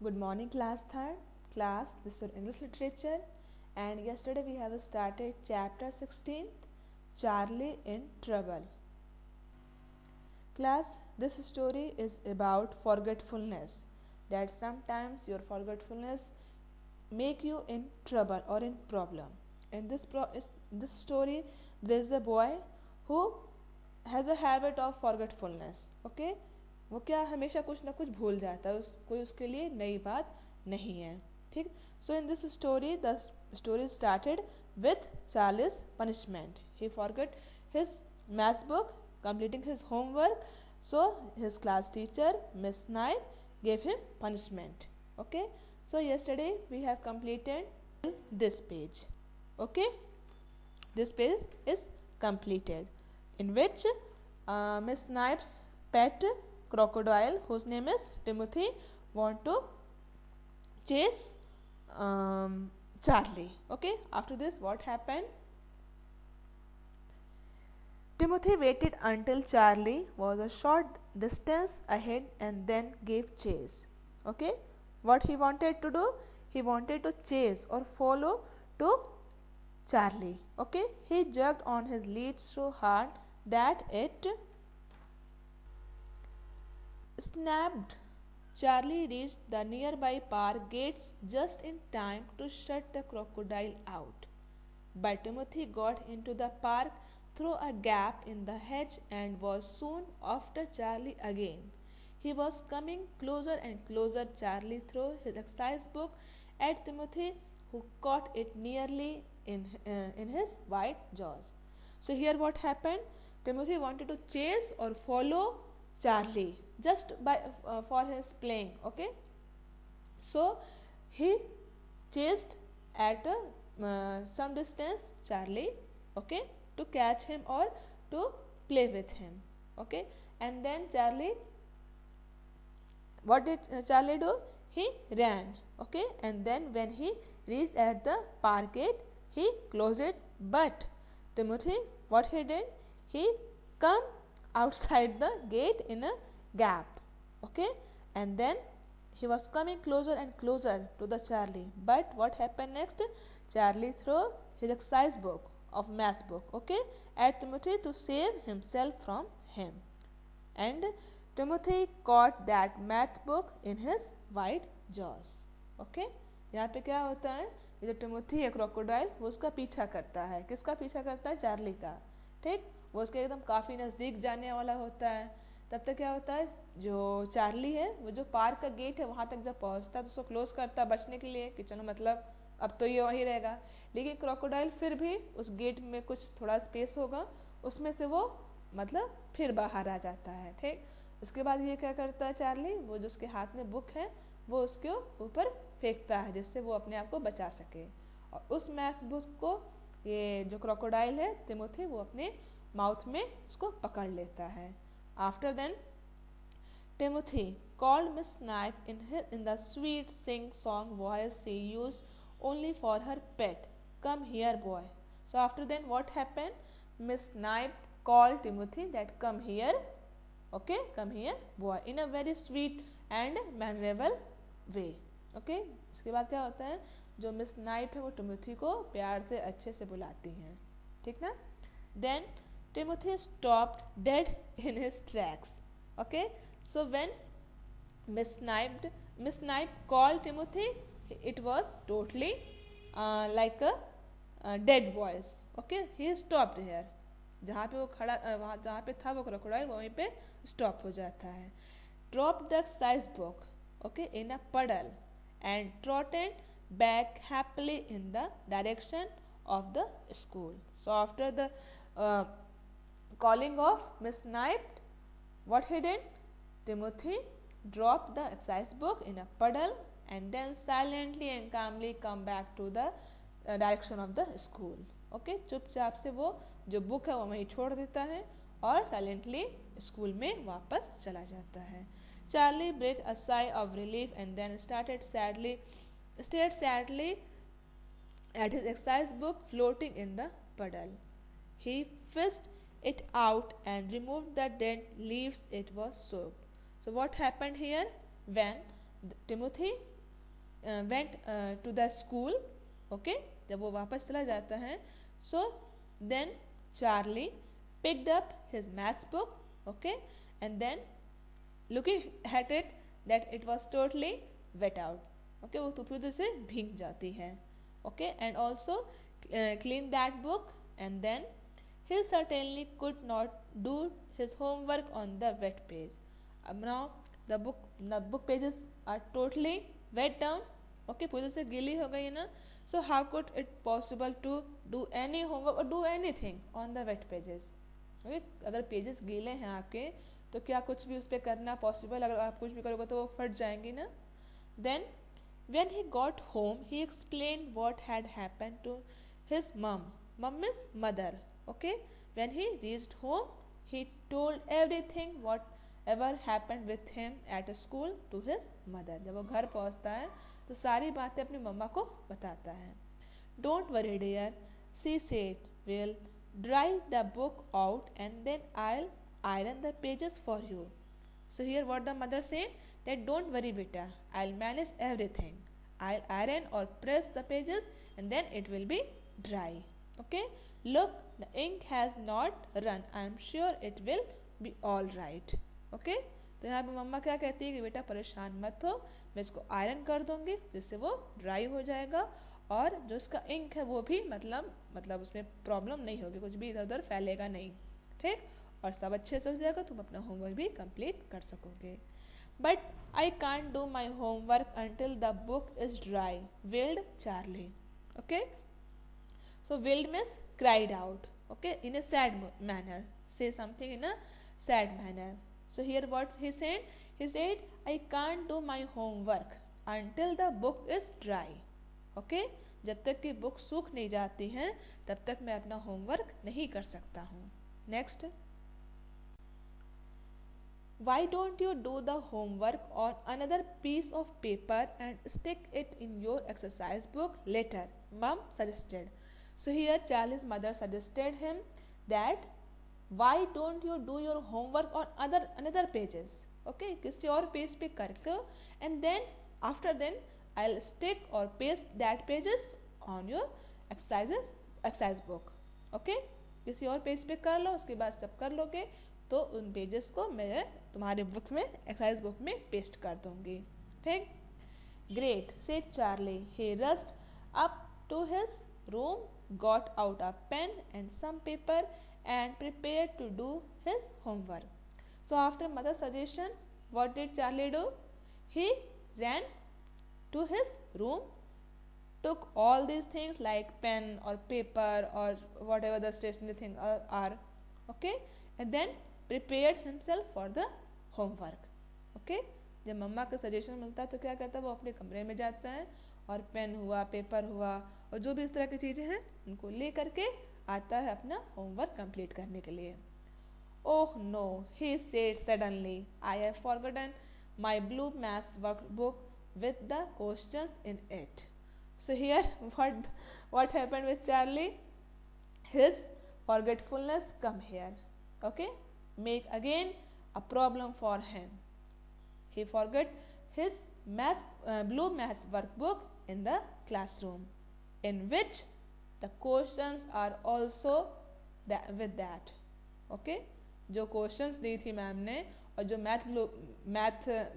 Good morning, class third. Class, this is English literature, and yesterday we have started chapter 16th, Charlie in Trouble. Class, this story is about forgetfulness. That sometimes your forgetfulness make you in trouble or in problem. In this story, there is a boy who has a habit of forgetfulness. Okay, वो क्या हमेशा कुछ ना कुछ भूल जाता है, कोई उसके लिए नई बात नहीं है. ठीक. So in this story the story started with Charlie's punishment. He forget his maths book completing his homework, so his class teacher Miss Nair gave him punishment. Okay, so yesterday we have completed this page. Okay, this page is completed, in which Miss Nair's pet crocodile, whose name is Timothy, want to chase Charlie. Okay, after this what happened? Timothy waited until Charlie was a short distance ahead and then gave chase. Okay, what he wanted to do? He wanted to chase or follow to Charlie. Okay, he jerked on his lead so hard that it snapped. Charlie reached the nearby park gates just in time to shut the crocodile out. But Timothy got into the park through a gap in the hedge and was soon after Charlie again. He was coming closer and closer. Charlie threw his exercise book at Timothy, who caught it nearly in his white jaws. So here what happened? Timothy wanted to chase or follow Charlie just for his playing. Okay, so he chased at some distance Charlie. Okay, to catch him or to play with him. Okay, and then Charlie, what did Charlie do? He ran. Okay, and then when he reached at the park gate, he closed it. But Timothy, what he did? He come outside the gate in a gap. Okay, and then he was coming closer and closer to the Charlie. But what happened next? Charlie threw his exercise book of maths book, okay, at Timothy to save himself from him. And Timothy caught that math book in his white jaws. Okay, यहाँ पे क्या होता है? ये जो Timothy है crocodile, वो उसका पीछा करता है. किसका पीछा करता है? चार्ली का. ठीक, वो उसके एकदम काफ़ी नज़दीक जाने वाला होता है. तब तक क्या होता है, जो चार्ली है वो जो पार्क का गेट है वहाँ तक जब पहुँचता है तो उसको क्लोज करता है बचने के लिए कि चलो मतलब अब तो ये वहीं रहेगा. लेकिन क्रोकोडाइल फिर भी उस गेट में कुछ थोड़ा स्पेस होगा, उसमें से वो मतलब फिर बाहर आ जाता है. ठीक, उसके बाद ये क्या करता है चार्ली, वो जो उसके हाथ में बुक है वो उसके ऊपर फेंकता है जिससे वो अपने आप को बचा सके. और उस मैथ बुक को ये जो क्रोकोडाइल है तिमोथी वो अपने माउथ में उसको पकड़ लेता है. After then Timothy called Miss Knight in the sweet sing-song voice she used only for her pet. Come here, boy. So after then what happened? Miss Knight called Timothy that come here. Okay, come here, boy, in a very sweet and mannerable way. Okay, इसके बाद क्या होता है, जो miss night है वो Timothy को प्यार से अच्छे से बुलाती हैं. ठीक ना. Then Timothy stopped dead in his tracks. Okay, so when Miss Knight called Timothy, it was totally like a dead voice. Okay, he stopped here. जहाँ पे वो खड़ा वहाँ जहाँ पे था वो क्रोकोडाइल वहीं पे स्टॉप हो जाता है. Dropped the size book, okay, in a puddle and trotted back happily in the direction of the school. So after the calling of Miss Knight, what he did? Timothy dropped the exercise book in a puddle and then silently and calmly come back to the direction of the school. Okay, चुपचाप से वो जो book है वो वहीं छोड़ देता है और साइलेंटली स्कूल में वापस चला जाता है. Charlie breathed a sigh of relief and then stared sadly at his exercise book floating in the puddle. He fished it out and removed the dead leaves it was soaked. So what happened here? When Timothy went to the school. Okay, जब वो वापस चला जाता है, so then Charlie picked up his maths book. Okay, and then looking at it that it was totally wet out. Okay, वो पूरी से भीग जाती है. Okay, and also clean that book, and then he certainly could not do his homework on the wet page. Now the book pages are totally wet down. Okay, पूरी से गीली हो गई है ना. So how could it possible to do any homework or do anything on the wet pages? Okay, अगर pages गीले हैं आपके तो क्या कुछ भी उस पर करना पॉसिबल? अगर आप कुछ भी करोगे तो वो फट जाएंगी ना. Then when he got home, he explained what had happened to his mom. Mom is mother. Okay, when he reached home, he told everything whatever happened with him at school to his mother. जब वो घर पहुंचता है तो सारी बातें अपनी मम्मा को बताता है. Don't worry dear, she said, we'll dry the book out and then I'll iron the pages for you. So here what the mother said, that don't worry beta, I'll manage everything. I'll iron or press the pages and then it will be dry. Okay, look, the ink has not run. I'm sure it will be all right. Okay, तो यहाँ पे मम्मा क्या कहती है कि बेटा परेशान मत हो, मैं इसको आयरन कर दूंगी जिससे वो ड्राई हो जाएगा और जो इसका इंक है वो भी मतलब उसमें प्रॉब्लम नहीं होगी, कुछ भी इधर उधर फैलेगा नहीं. ठीक, और सब अच्छे से हो जाएगा, तुम अपना होमवर्क भी कंप्लीट कर सकोगे. But I can't do my homework until the book is dry, wailed Charlie. Okay, so wailed means cried out. Okay, in a sad manner, say something in a sad manner. So here what he said, I can't do my homework until the book is dry. Okay, जब तक कि book सूख नहीं जाती हैं तब तक मैं अपना होमवर्क नहीं कर सकता हूँ. Next, why don't you do the homework on another piece of paper and stick it in your exercise book later, Mom suggested. So here Charlie's mother suggested him that why don't you do your homework on another pages. Okay, किसी और page पे करके and then after then I'll stick or paste that pages on your exercise book. Okay, किसी और page पे कर लो, उसके बाद जब कर लोगे तो उन पेजेस को मैं तुम्हारे बुक में एक्सरसाइज बुक में पेस्ट कर दूंगी. ठीक, great said Charlie. He rushed up to his room, got out a pen and some paper and prepared to do his homework. So after mother's suggestion, what did Charlie do? He ran to his room, took all these things like pen or paper or whatever the stationery thing are. Okay, and then prepared himself for the homework. Okay, जब मम्मा का suggestion मिलता है तो क्या करता है, वो अपने कमरे में जाता है और पेन हुआ, पेपर हुआ और जो भी इस तरह की चीज़ें हैं उनको ले करके आता है अपना होमवर्क कंप्लीट करने के लिए. Oh no, he said suddenly, I have forgotten my blue maths workbook with the questions in it. So here what happened with Charlie? His forgetfulness come here. Okay, make again a problem for him. He forgot his blue maths workbook in the classroom, in which the questions are also with that. Okay, जो questions दी थी ma'am ने और जो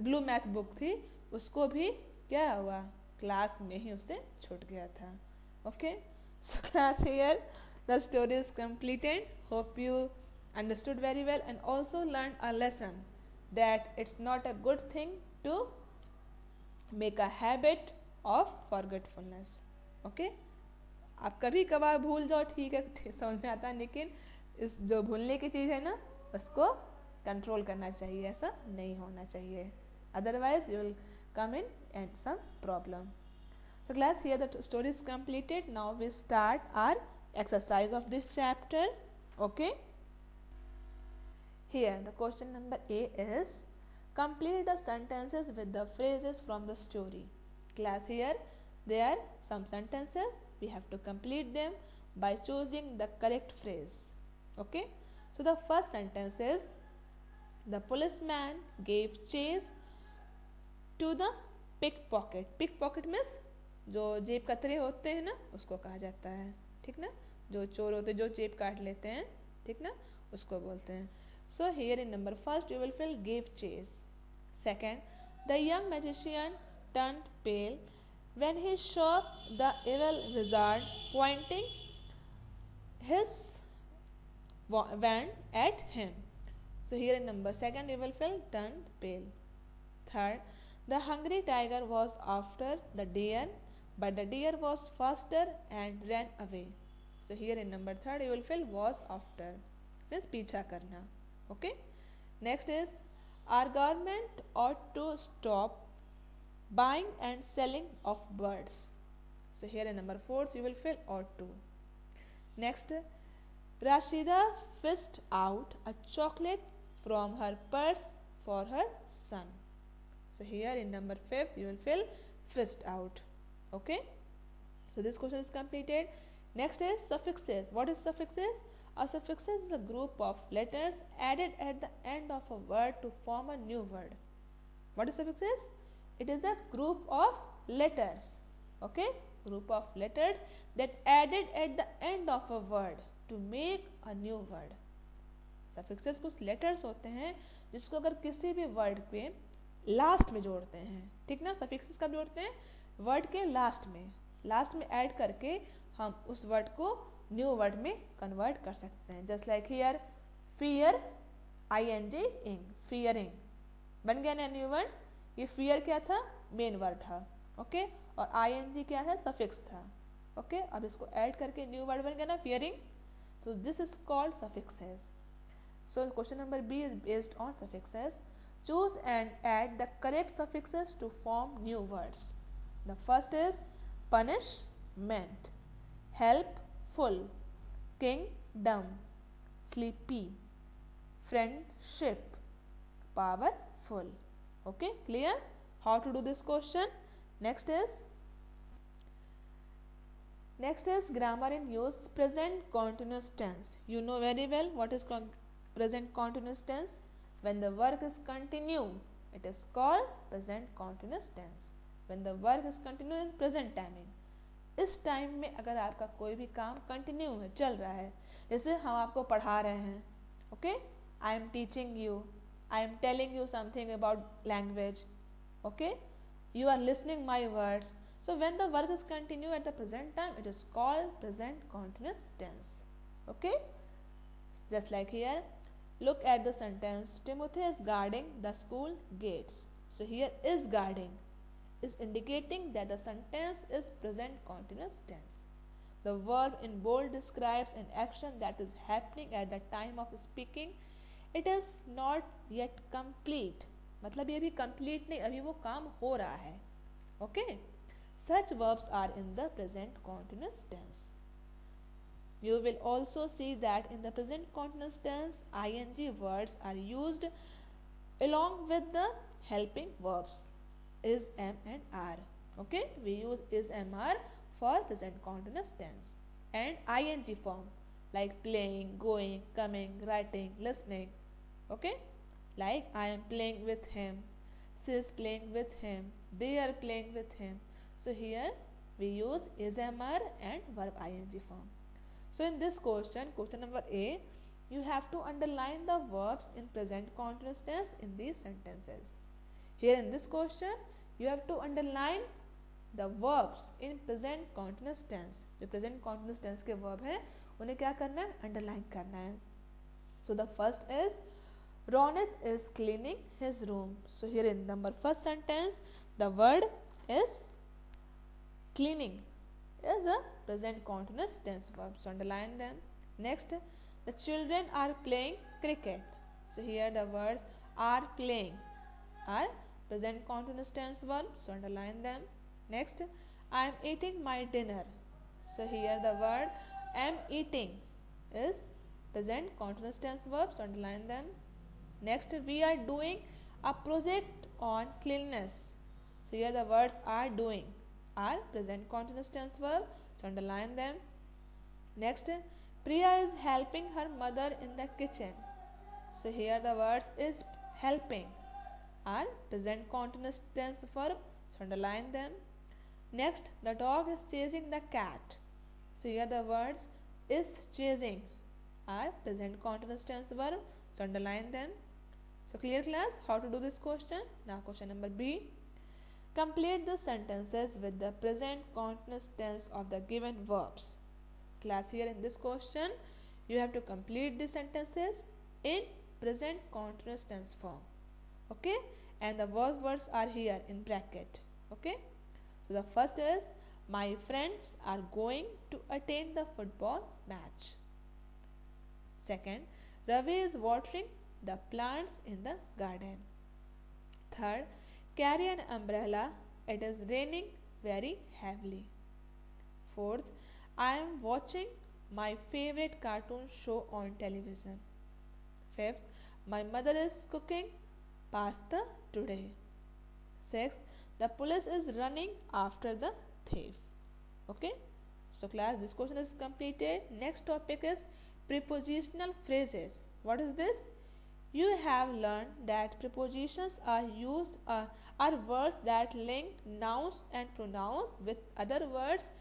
blue math book थी उसको भी क्या हुआ, क्लास में ही उससे छूट गया था. Okay, so class here the story is completed. Hope you understood very well and also learn a lesson that it's not a good thing to make a habit of forgetfulness. Okay, आप कभी कभार भूल जाओ, ठीक है, समझ में आता है, लेकिन इस जो भूलने की चीज़ है ना उसको कंट्रोल करना चाहिए, ऐसा नहीं होना चाहिए, otherwise you will come in and some problem. So class, here the story is completed. Now we start our exercise of this chapter. Okay, here the question number A is complete the sentences with the phrases from the story. Class, here there are some sentences, we have to complete them by choosing the correct phrase. Okay, so the first sentence is, the policeman gave chase to the pickpocket. Pickpocket means जो जेब कतरे होते हैं ना, उसको कहा जाता है. ठीक ना, जो चोर होते हैं जो जेब काट लेते हैं, ठीक ना, उसको बोलते हैं. So here in number first you will fill give chase. Second, the young magician turned pale when he saw the evil wizard pointing his wand at him. So here in number second you will fill turned pale. Third, the hungry tiger was after the deer, but the deer was faster and ran away. So here in number third you will fill was after, means पीछा करना. Okay. Next is, our government ought to stop buying and selling of birds. So here in number fourth you will fill ought to. Next, Rashida fished out a chocolate from her purse for her son. So here in number fifth you will fill fished out. Okay. So this question is completed. Next is suffixes. What is suffixes? A suffix is a group of letters added at the end of a word to form a new word. What is suffixes? It is a group of letters. Okay, group of letters that added at the end of a word to make a new word. Suffixes कुछ letters होते हैं जिसको अगर किसी भी word पे last में जोड़ते हैं, ठीक ना, suffixes कब जोड़ते हैं? वर्ड के लास्ट में ऐड करके हम उस वर्ड को न्यू वर्ड में कन्वर्ट कर सकते हैं. Just like here fear, ing ing, fearing बन गया ना न्यू वर्ड. ये फियर क्या था? मेन वर्ड था. ओके, और ing क्या है? सफिक्स था. ओके, अब इसको ऐड करके न्यू वर्ड बन गया ना fearing. So this is called suffixes. So question number B is based on suffixes. Choose and add the correct suffixes to form new words. The first is punishment, helpful, kingdom, sleepy, friendship, powerful. Okay, clear how to do this question? Next is grammar in use present continuous tense. You know very well what is present continuous tense. When the work is continue, it is called present continuous tense. When the work is continue in present timing. इस time में अगर आपका कोई भी काम continue है, चल रहा है, जैसे हम आपको पढ़ा रहे हैं. Okay, I am teaching you, I am telling you something about language. Okay, you are listening my words. So when the work is continue at the present time, it is called present continuous tense. Okay, just like here, look at the sentence, Timothy is guarding the school gates. So here is guarding is indicating that the sentence is present continuous tense. The verb in bold describes an action that is happening at the time of speaking. It is not yet complete. मतलब ये भी complete नहीं, अभी वो काम हो रहा है. Okay? Such verbs are in the present continuous tense. You will also see that in the present continuous tense, ing words are used along with the helping verbs is, am and are. Okay, we use is, am, are for present continuous tense. And ing form like playing, going, coming, writing, listening. Okay, like I am playing with him, she is playing with him, they are playing with him. So here we use is, am, are and verb ing form. So in this question number A, you have to underline the verbs in present continuous tense in these sentences. Here in this question, you have to underline the verbs in present continuous tense. जो present continuous tense के verb हैं, उन्हें क्या करना है? Underline करना है. So the first is, Ronit is cleaning his room. So here in number first sentence, the word is cleaning is a present continuous tense verb. So underline them. Next, the children are playing cricket. So here the words are playing are present continuous tense verb. So underline them. Next, I am eating my dinner. So here the word am eating is present continuous tense verb. So underline them. Next, we are doing a project on cleanliness. So here the words are doing are present continuous tense verb. So underline them. Next, Priya is helping her mother in the kitchen. So here the words is helping are present continuous tense verb. So underline them. Next, the dog is chasing the cat. So here the words is chasing are present continuous tense verb. So underline them. So clear class how to do this question? Now question number B. Complete the sentences with the present continuous tense of the given verbs. Class, here in this question you have to complete the sentences in present continuous tense form. Okay, and the verb words are here in bracket. Okay, so the first is my friends are going to attend the football match. Second, Ravi is watering the plants in the garden. Third, carry an umbrella, it is raining very heavily. Fourth, I am watching my favorite cartoon show on television. Fifth, my mother is cooking pasta today. Sixth, the police is running after the thief. Okay, so class, this question is completed. Next topic is prepositional phrases. What is this? You have learned that prepositions are used are words that link nouns and pronouns with other words.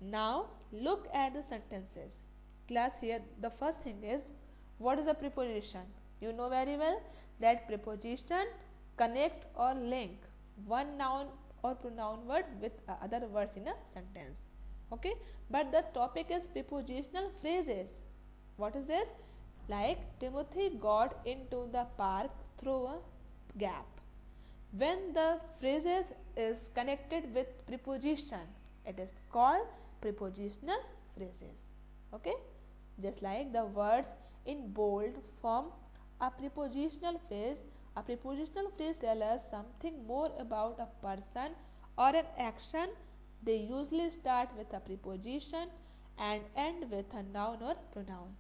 Now look at the sentences. Class, here the first thing is, what is a preposition? You know very well that preposition connect or link one noun or pronoun word with other words in a sentence. Okay, but the topic is prepositional phrases. What is this? Like Timothy got into the park through a gap. When the phrases is connected with preposition, it is called prepositional phrases. Okay, just like the words in bold form a prepositional phrase. A prepositional phrase tells us something more about a person or an action. They usually start with a preposition and end with a noun or pronoun.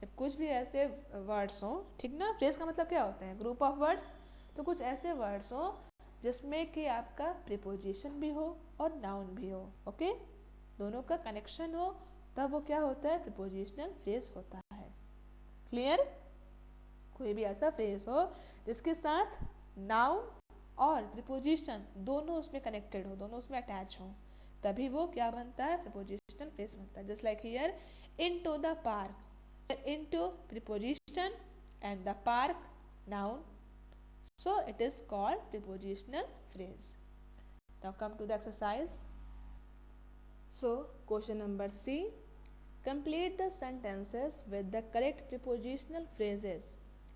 जब कुछ भी ऐसे words हों, ठीक ना, phrase का मतलब क्या होता है? Group of words. तो कुछ ऐसे वर्ड्स हों जिसमें कि आपका प्रीपोजिशन भी हो और नाउन भी हो. ओके, दोनों का कनेक्शन हो, तब वो क्या होता है? प्रीपोजिशनल फ्रेज होता है. क्लियर? कोई भी ऐसा फ्रेज हो जिसके साथ नाउन और प्रीपोजिशन दोनों उसमें कनेक्टेड हो, दोनों उसमें अटैच हो, तभी वो क्या बनता है? प्रीपोजिशनल फ्रेज बनता है. Just like here into the park, into preposition and the park noun, so it is called prepositional phrase. Now come to the exercise. So question number C, complete the sentences with the correct prepositional phrases.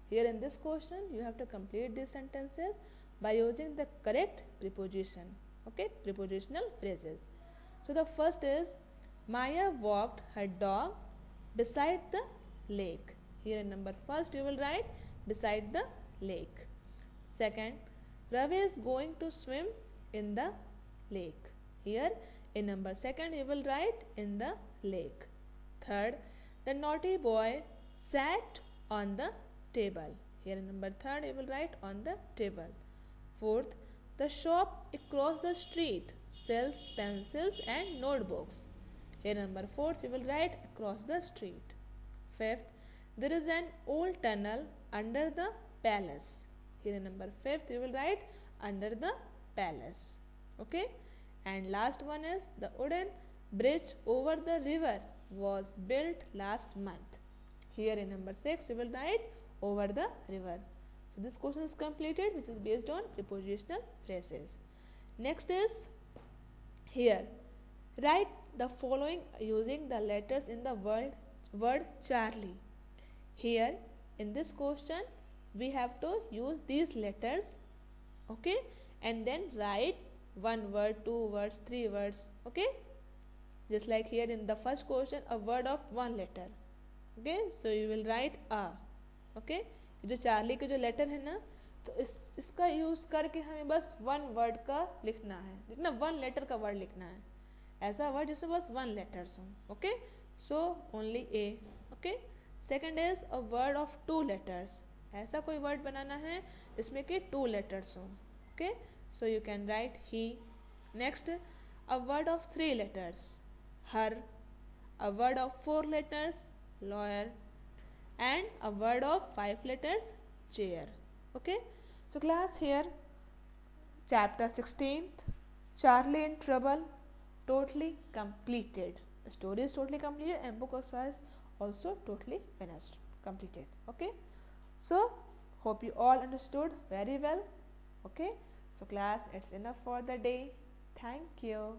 Here in this question you have to complete these sentences by using the correct preposition. Okay, prepositional phrases. So the first is Maya walked her dog beside the lake. Here in number first you will write beside the lake. Second, Ravi is going to swim in the lake. Here in number second you will write in the lake. Third, the naughty boy sat on the table. Here in number third you will write on the table. Fourth, the shop across the street sells pencils and notebooks. Here number fourth you will write across the street. Fifth, there is an old tunnel under the palace. Here in number fifth you will write under the palace. Okay, and last one is the wooden bridge over the river was built last month. Here in number 6 you will write over the river. So this question is completed, which is based on prepositional phrases. Next is here, write the following using the letters in the word Charlie. Here in this question we have to use these letters, okay, and then write one word, two words, three words. Okay, just like here in the first question, a word of one letter. Okay, so you will write a. Okay, जो Charlie के जो letter है ना, तो इसका use करके हमें बस वन वर्ड का लिखना है, जितना वन लेटर का वर्ड लिखना है, ऐसा वर्ड जिसमें बस वन लेटर्स हों. Okay, so only A. Okay, second is a word of two letters. ऐसा कोई वर्ड बनाना है जिसमें कि टू लेटर्स हों. Okay, so you can write he. Next, a word of three letters, her. A word of four letters, lawyer. And a word of 5 letters, chair. Okay, so class, here Chapter 16th, Charlie in Trouble, totally completed. The story is totally completed and book is also totally finished, completed. Okay, so hope you all understood very well. Okay, so class, it's enough for the day. Thank you.